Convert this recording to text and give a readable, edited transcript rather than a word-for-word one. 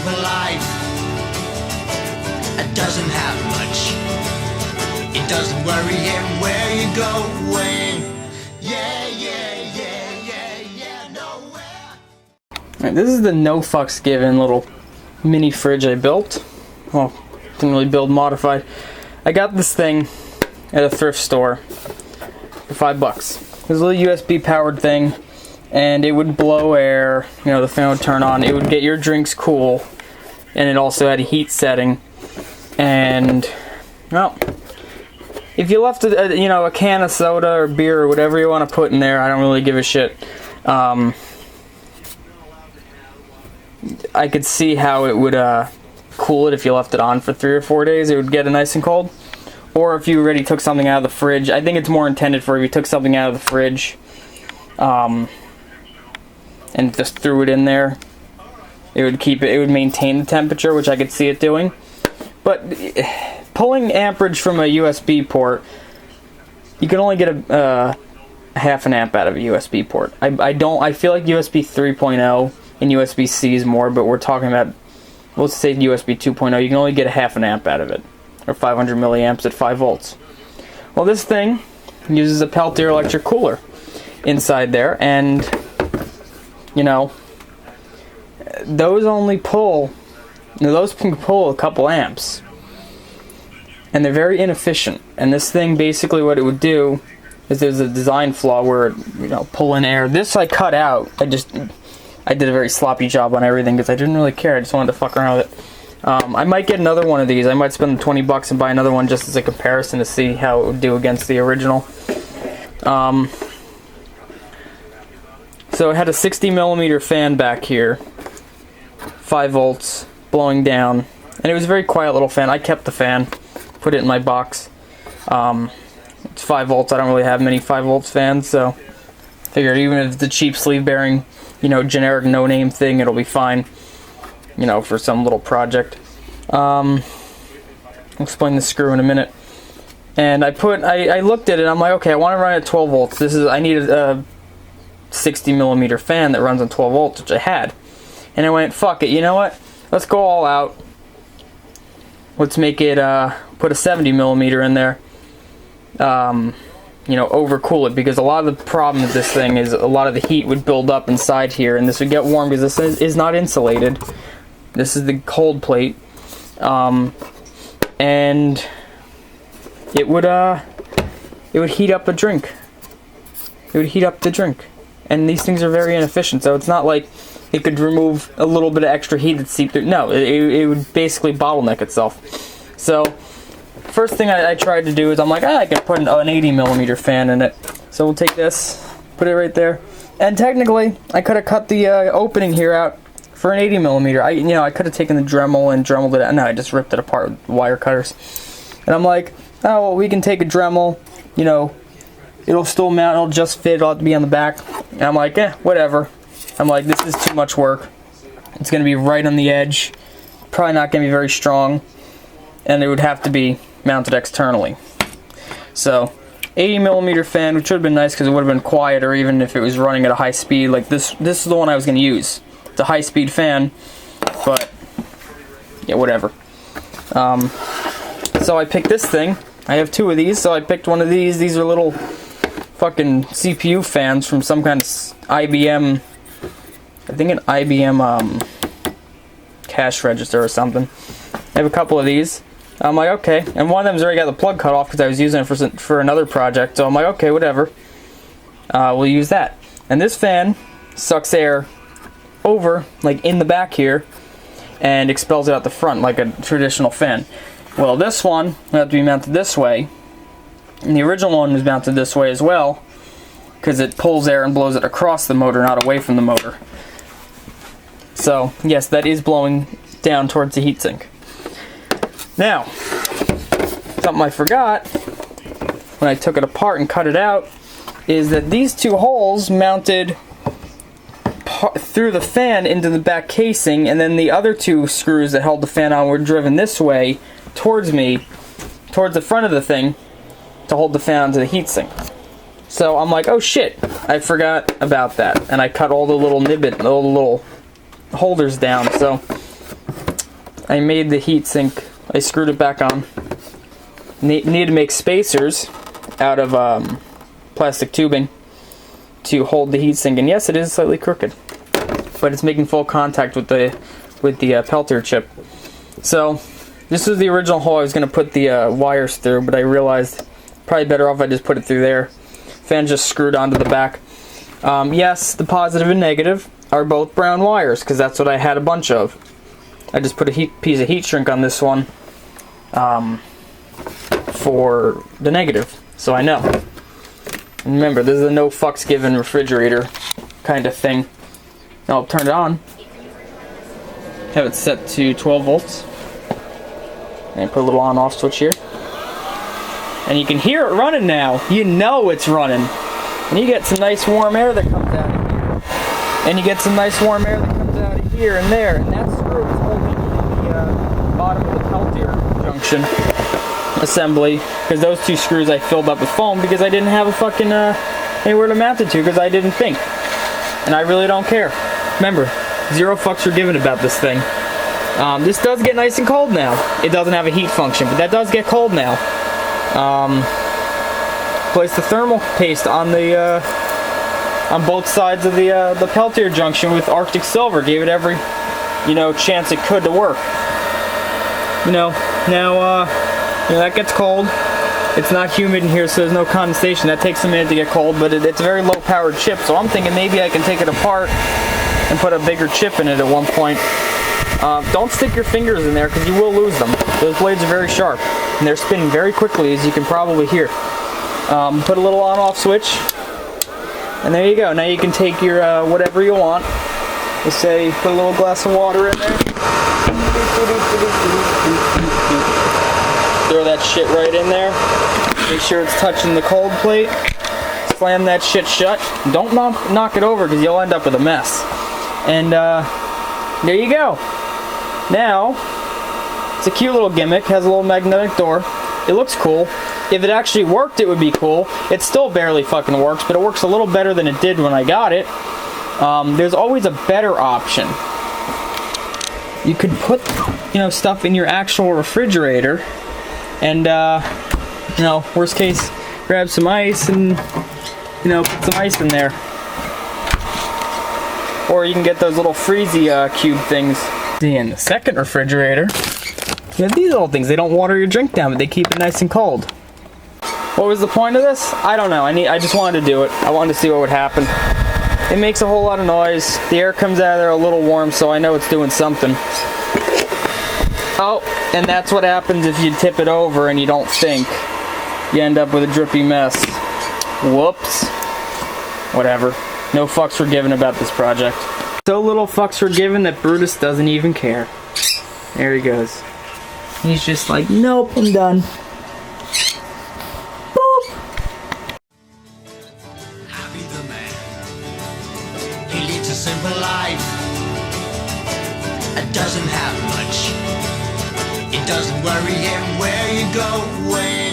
simple life. It doesn't have much. It doesn't worry him where you're going. Yeah, yeah, yeah, yeah, yeah, nowhere. Alright, this is the no fucks given little mini fridge I built. Well, didn't really build, modified. I got this thing at a thrift store for $5. It was a little USB powered thing, and it would blow air, you know, the fan would turn on, it would get your drinks cool, and it also had a heat setting. And, well, if you left a can of soda or beer or whatever you want to put in there, I don't really give a shit. I could see how it would cool it if you left it on for 3 or 4 days. It would get it nice and cold. Or if you already took something out of the fridge. I think it's more intended for if you took something out of the fridge and just threw it in there. It would maintain the temperature, which I could see it doing. But pulling amperage from a USB port, you can only get a half an amp out of a USB port. I feel like USB 3.0 and USB-C is more, but we're talking about, let's say USB 2.0, you can only get a half an amp out of it, or 500 milliamps at 5 volts. Well, this thing uses a Peltier electric cooler inside there, and, you know, those can pull a couple amps, and they're very inefficient. And this thing, basically what it would do is there's a design flaw where it, you know, pull in air. This I cut out. I did a very sloppy job on everything because I didn't really care. I just wanted to fuck around with it. I might get another one of these. I might spend $20 and buy another one just as a comparison to see how it would do against the original. So it had a 60mm fan back here, 5 volts, blowing down, and it was a very quiet little fan. I kept the fan, put it in my box. It's 5 volts. I don't really have many 5 volts fans, so figured even if it's a cheap sleeve bearing, you know, generic no-name thing, it'll be fine, you know, for some little project. I'll explain the screw in a minute. And I looked at it, I'm like, okay, I want to run at 12 volts. I need a 60mm fan that runs on 12 volts, which I had. And I went, fuck it, you know what? Let's go all out. Let's make it, put a 70mm in there. You know, overcool it, because a lot of the problem with this thing is a lot of the heat would build up inside here, and this would get warm because this is not insulated. This is the cold plate. And it would heat up a drink. It would heat up the drink. And these things are very inefficient, so it's not like it could remove a little bit of extra heat that seeped through. No, it would basically bottleneck itself. So, first thing I tried to do is I'm like, I can put an 80mm fan in it. So we'll take this, put it right there. And technically, I could have cut the opening here out for an 80mm. I could have taken the Dremel and Dremeled it out. No, I just ripped it apart with wire cutters. And I'm like, oh, well, we can take a Dremel, you know, it'll still mount, it'll just fit, it'll have to be on the back. And I'm like, whatever. I'm like, this is too much work. It's going to be right on the edge. Probably not going to be very strong. And it would have to be mounted externally. So, 80mm fan, which would have been nice because it would have been quieter even if it was running at a high speed. Like this is the one I was going to use. It's a high speed fan, but yeah, whatever. So I picked this thing. I have 2 of these, so I picked one of these. These are little fucking CPU fans from some kind of IBM, I think an IBM cash register or something. I have a couple of these. I'm like, okay, and one of them's already got the plug cut off because I was using it for another project, so I'm like, okay, whatever. We'll use that. And this fan sucks air over, like in the back here, and expels it out the front like a traditional fan. Well, this one will have to be mounted this way, and the original one was mounted this way as well, because it pulls air and blows it across the motor, not away from the motor. So, yes, that is blowing down towards the heatsink. Now, something I forgot when I took it apart and cut it out is that these 2 holes mounted through the fan into the back casing, and then the other 2 screws that held the fan on were driven this way towards me, towards the front of the thing, to hold the fan onto the heatsink. So I'm like, oh shit, I forgot about that, and I cut all the little little holders down. So I made the heatsink. I screwed it back on. Need to make spacers out of plastic tubing to hold the heatsink, and yes, it is slightly crooked, but it's making full contact with the Peltier chip. So this was the original hole I was going to put the wires through, but I realized probably better off I just put it through there. Fan just screwed onto the back. Yes, the positive and negative are both brown wires, because that's what I had a bunch of. I just put a piece of heat shrink on this one for the negative, so I know. And remember, this is a no fucks given refrigerator kind of thing. Now I'll turn it on. Have it set to 12 volts. And put a little on-off switch here. And you can hear it running now. You know it's running. And you get some nice warm air that comes out of here. And you get some nice warm air that comes out of here and there. And that screw is holding the bottom of the Peltier junction assembly. Because those two screws I filled up with foam because I didn't have a fucking anywhere to mount it to because I didn't think. And I really don't care. Remember, zero fucks are given about this thing. This does get nice and cold now. It doesn't have a heat function, but that does get cold now. Placed the thermal paste on the on both sides of the Peltier junction with Arctic Silver. Gave it every chance it could to work. Now that gets cold. It's not humid in here, so there's no condensation. That takes a minute to get cold, but it's a very low-powered chip. So I'm thinking maybe I can take it apart and put a bigger chip in it at one point. Don't stick your fingers in there because you will lose them. Those blades are very sharp and they're spinning very quickly, as you can probably hear. Put a little on-off switch, and there you go. Now you can take your whatever you want. Let's say put a little glass of water in there. Throw that shit right in there. Make sure it's touching the cold plate. Slam that shit shut. Don't knock it over because you'll end up with a mess. And there you go. Now, it's a cute little gimmick. Has a little magnetic door. It looks cool. If it actually worked, it would be cool. It still barely fucking works, but it works a little better than it did when I got it. There's always a better option. You could put, stuff in your actual refrigerator, and worst case, grab some ice and put some ice in there. Or you can get those little freezy cube things. See, in the second refrigerator, you have these little things. They don't water your drink down, but they keep it nice and cold. What was the point of this? I don't know. I just wanted to do it. I wanted to see what would happen. It makes a whole lot of noise. The air comes out of there a little warm, so I know it's doing something. Oh, and that's what happens if you tip it over and you don't think. You end up with a drippy mess. Whoops. Whatever. No fucks were given about this project. So little fucks were given that Brutus doesn't even care. There he goes. He's just like, nope, I'm done. Boop. Happy the man. He leads a simple life. It doesn't have much. It doesn't worry him where you're going.